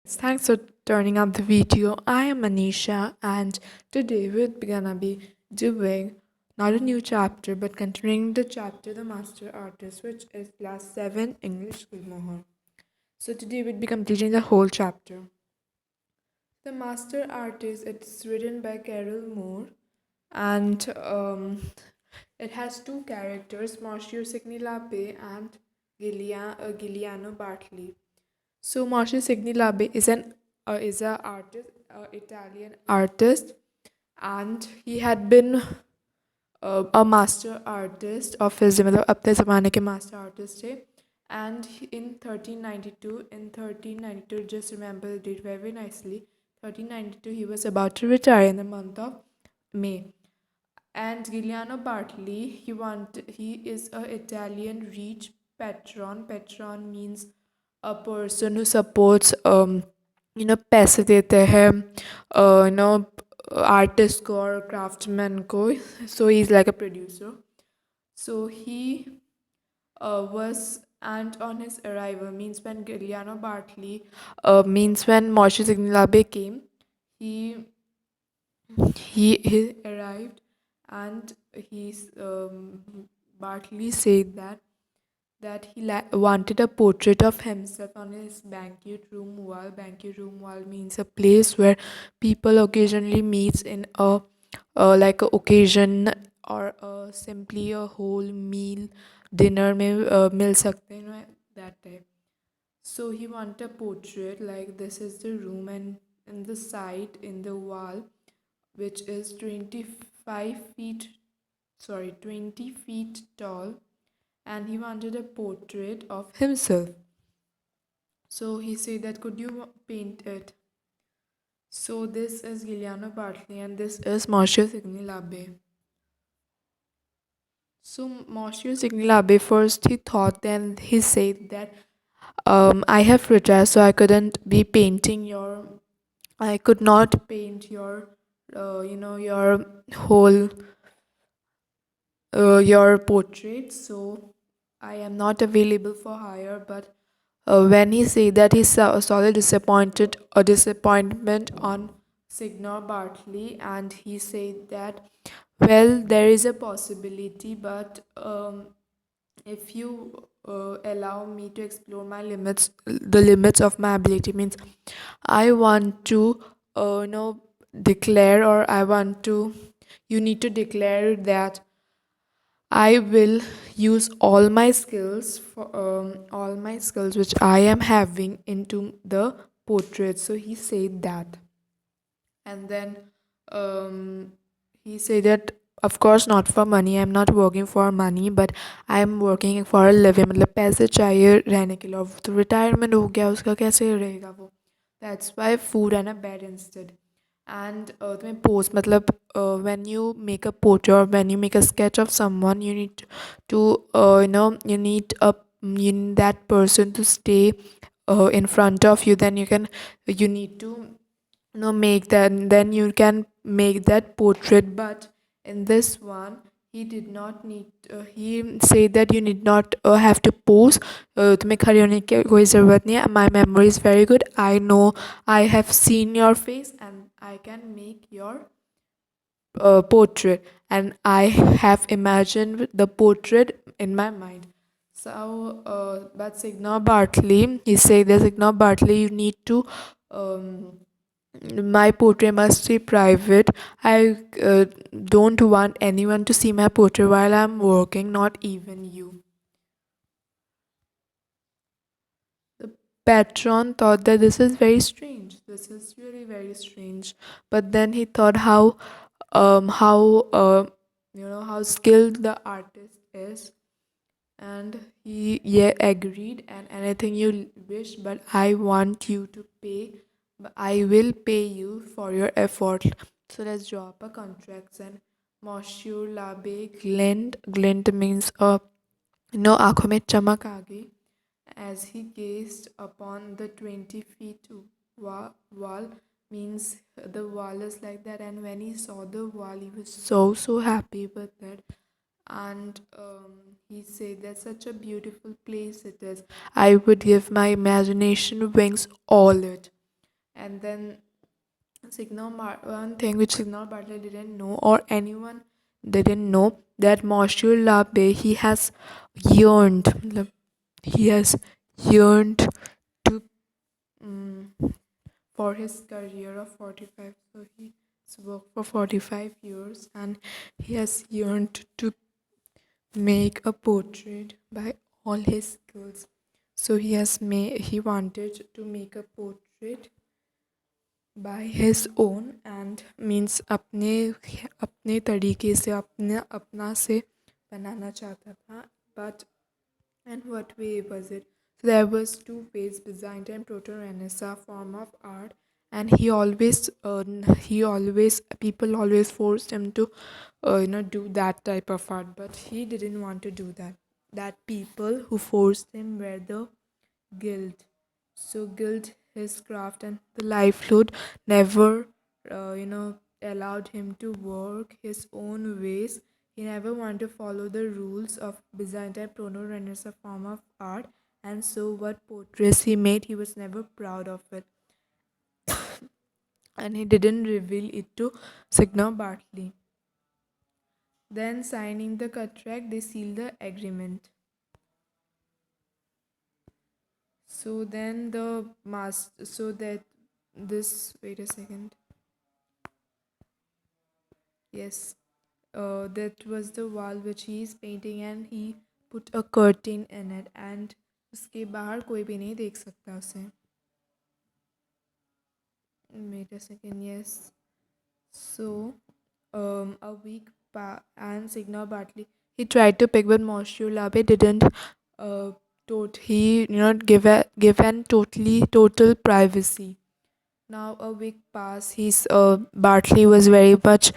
Thanks for turning up the video. I am Anisha, and today we're gonna be doing not a new chapter but continuing the chapter The Master Artist, which is class 7 English Gulmohar. So today we'll be completing the whole chapter. The Master Artist, it's written by Carol Moore, and it has two characters, Monsieur Signilabe and Giuliano Bartley. So Marshall Signilabe is a artist, Italian artist, and he had been a master artist of his मतलब अपने ज़माने के master artist थे. And in 1392, just remember the date very nicely. 1392, he was about to retire in the month of May. And Giuliano Bartoli, he is a Italian rich patron. Patron means a person who supports पैसे देते हैं artist को और craftsman को. So he's like a producer. So he was, and on his arrival, means when Giuliano Bartoli, means when Moshe Signilabe came, he he arrived, and Bartley said that he wanted a portrait of himself on his banquet room wall. Banquet room wall means a place where people occasionally meets in a occasion, or simply a whole meal, dinner में मिल सकते हैं, that type. So he wanted a portrait like this is the room, and in the side in the wall, which is 20 feet tall, and he wanted a portrait of himself. So he said that could you paint it? So this is Giuliano Bartley and this is Monsieur Signilabe. So Monsieur Signilabe first he thought, then he said that I have retired, so I could not paint your your whole your portrait, so I am not available for hire. But when he said that, he saw the disappointment on Signor Bartley, and he said that, well, there is a possibility, but if you allow me to explore my limits, the limits of my ability, means I want to declare, or I want to, you need to declare that I will use all my skills which I am having into the portrait. So he said that, and then he said that of course not for money. I'm not working for money, but I'm working for a living. मतलब पैसे चाहिए रहने के लिए. अब तो retirement हो गया उसका, कैसे रहेगा वो? That's why food and a bed instead. And तुम्हें post मतलब when you make a portrait or when you make a sketch of someone, you need to you need that person to stay in front of you. Then you need to make that, then you can make that portrait. But in this one, he did not need he said that you need not have to pose. तुम्हें खड़े होने की कोई ज़रूरत नहीं है. My memory is very good. I know, I have seen your face and I can make your portrait, and I have imagined the portrait in my mind. So but Signor Bartley, he said that Signor Bartley, you need to my portrait must be private. I don't want anyone to see my portrait while I'm working, not even you. The patron thought that this is very strange. This is really very strange. But then he thought how how skilled the artist is, and he agreed. And anything you wish, but I want you to pay. But I will pay you for your effort. So let's draw up a contract. And Monsieur Labe glint means आंखों में चमक आ गई as he gazed upon the 20 feet wall. Means the wall is like that, and when he saw the wall, he was so happy with it. And he said that such a beautiful place it is. I would give my imagination wings all it. And then one thing which Signor Bartley didn't know, or anyone didn't know, that Monsieur Labe, he has yearned, matlab, he has yearned to for his career of 45. So he's worked for 45 years and he has yearned to make a portrait by all his skills. So he wanted to make a portrait by his own and means अपने अपने तरीके से अपना से बनाना चाहता था. But and what way was it? So there was two ways: Byzantine Proto-Renaissance form of art, and he always people always forced him to do that type of art, but he didn't want to do that. That people who forced him were the guild. So guild, his craft and the livelihood, never allowed him to work his own ways. He never wanted to follow the rules of Byzantine proto-Renaissance form of art, and so what portraits he made, he was never proud of it, and he didn't reveal it to Signer Bartley. Then, signing the contract, they sealed the agreement. So then the master, so that this, wait a second. Yes, that was the wall which he is painting, and he put a curtain in it, and उसके बाहर कोई भी नहीं देख सकता उसे. Wait a second. Yes. So, a week and Signor Bartley, he tried to pick, but Monsieur Labe didn't. He give an total privacy. Now a week passed. Bartley was very much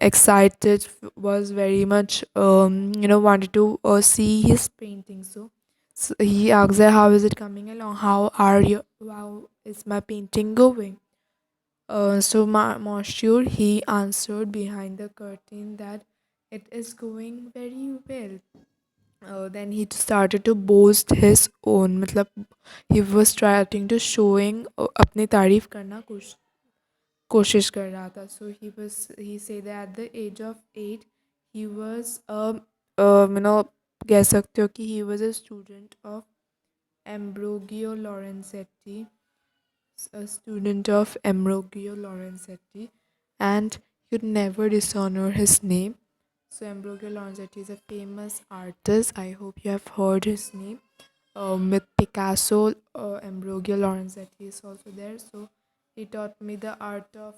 excited. Was very much wanted to see his painting. So he asked her, "How is it coming along? How is my painting going?" Monsieur, he answered behind the curtain that it is going very well. Then he started to boast his own, मतलब he was trying to showing अपनी तारीफ करना कोशिश कर रहा था. So he said that at the age of 8 he was कह सकते हो कि he was a student of Ambrogio Lorenzetti, and you'd never dishonor his name. So Ambrogio Lorenzetti is a famous artist. I hope you have heard his name. With Picasso, Ambrogio Lorenzetti is also there. So he taught me the art of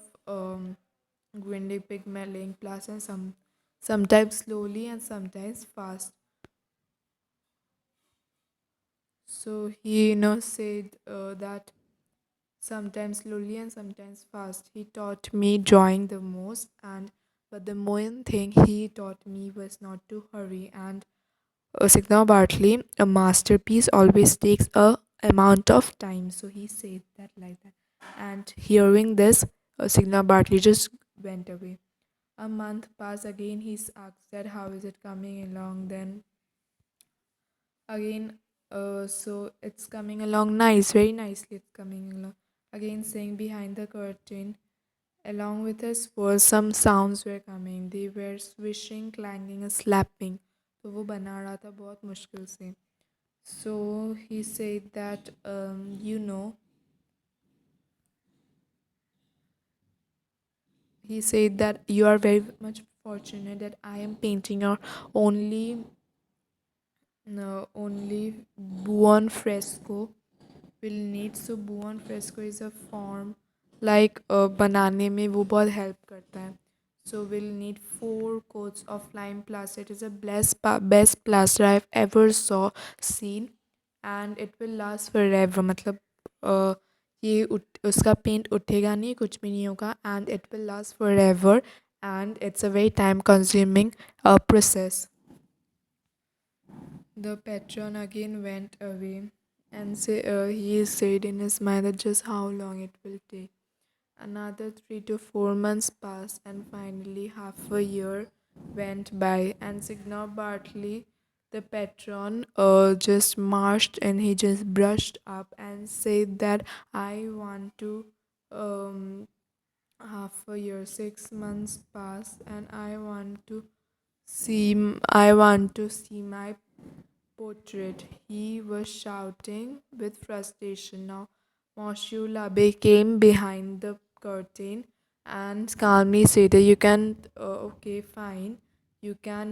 grinding pigment, laying plaster, and sometimes slowly and sometimes fast. So he said that sometimes slowly and sometimes fast. He taught me drawing the most, and but the main thing he taught me was not to hurry. And Signa Bartley, a masterpiece always takes a amount of time. So he said that like that. And hearing this, Signa Bartley just went away. A month passed again. He asked that how is it coming along? Then again, so it's coming along nice, very nicely. It's coming along. Again, saying behind the curtain. Along with us were some sounds were coming. They were swishing, clanging, and slapping. तो वो बना रहा था बहुत मुश्किल से. So he said that he said that you are very much fortunate that I am painting your only no, only buon fresco will need. So buon fresco is a form like बनाने में वो बहुत help करता है. So we'll need 4 coats of lime plaster. It is the best plaster I've ever seen, and it will last forever. मतलब ये उसका paint उठेगा नहीं, कुछ भी नहीं होगा, and it will last forever, and it's a very time consuming process. The patron again went away, and he said in his mind that just how long it will take. Another 3 to 4 months passed, and finally half a year went by, and Signor Bartley, the patron, just marched and he just brushed up and said that I want to um half a year, 6 months pass, and I want to see my portrait. He was shouting with frustration. Now, Monsieur Labe came behind the curtain and calmly said, "You can, okay, fine. You can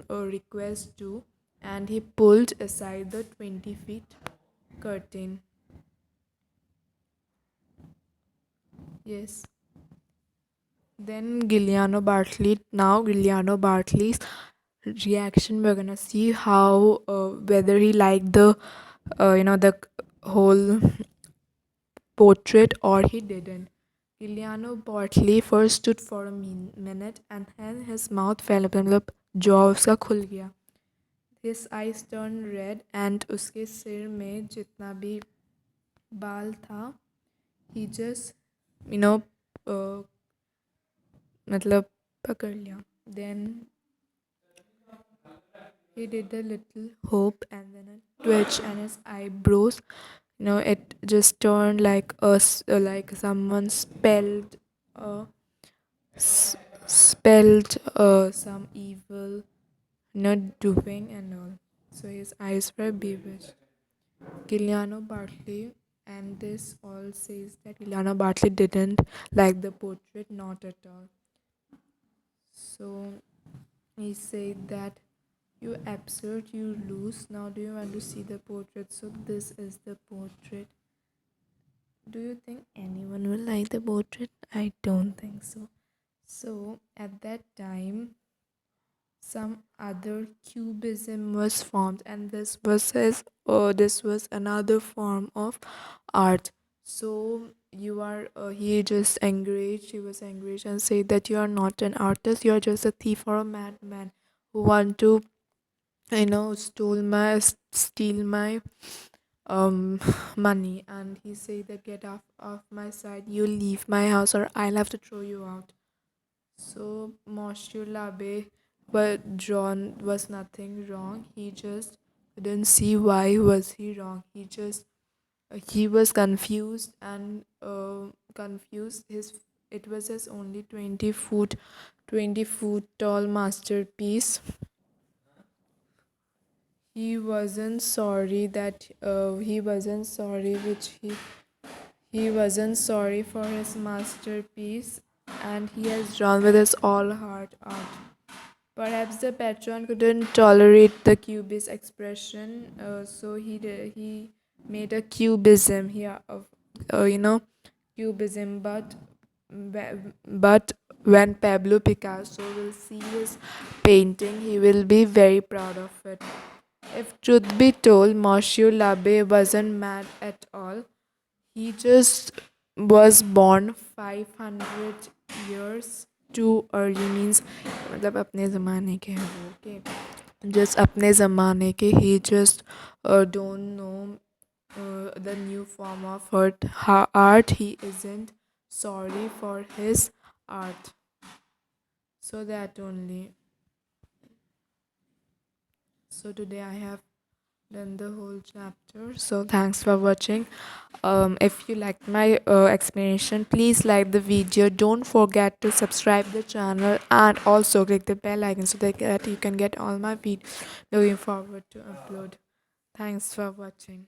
request to." And he pulled aside the 20 feet curtain. Yes. Then Giuliano Bartley's reaction. We're gonna see how whether he liked the whole portrait or he didn't. Giuliano Bartley first stood for a minute and then his mouth fell open. मतलब jaw उसका खुल गया. His eyes turned red and उसके सिर में जितना भी बाल था, he just you know uh, मतलब पकड़ लिया. Then he did a little hope and then a twitch and his eyebrows, it just turned like like someone uh, spelled some evil, doing and all. So his eyes were bewitched. Giuliano Bartley, and this all says that Giuliano Bartley didn't like the portrait, not at all. So he said that you absurd, you lose. Now, do you want to see the portrait? So, this is the portrait. Do you think anyone will like the portrait? I don't think so. So, at that time, some other cubism was formed, and this was another form of art. So, he was enraged and said that you are not an artist, you are just a thief or a madman who want to steal my money. And he said that get off my side, you leave my house or I'll have to throw you out. So Monsieur Labe, but John was nothing wrong. He just didn't see why was he wrong. He was confused and confused. His It was his only 20 foot tall masterpiece. He wasn't sorry he wasn't sorry for his masterpiece, and he has drawn with his all heart art. Perhaps the patron couldn't tolerate the cubist expression, so he made a cubism here of cubism. But when Pablo Picasso will see his painting, he will be very proud of it. If truth be told, Monsieur Labe wasn't mad at all. He just was born 500 years too early. Means मतलब अपने ज़माने के हैं वो, okay. Just अपने ज़माने के. He just don't know the new form of art. He isn't sorry for his art. So that only. So today I have done the whole chapter. So thanks for watching. If you liked my explanation, please like the video. Don't forget to subscribe the channel and also click the bell icon so that you can get all my videos. Looking forward to upload. Thanks for watching.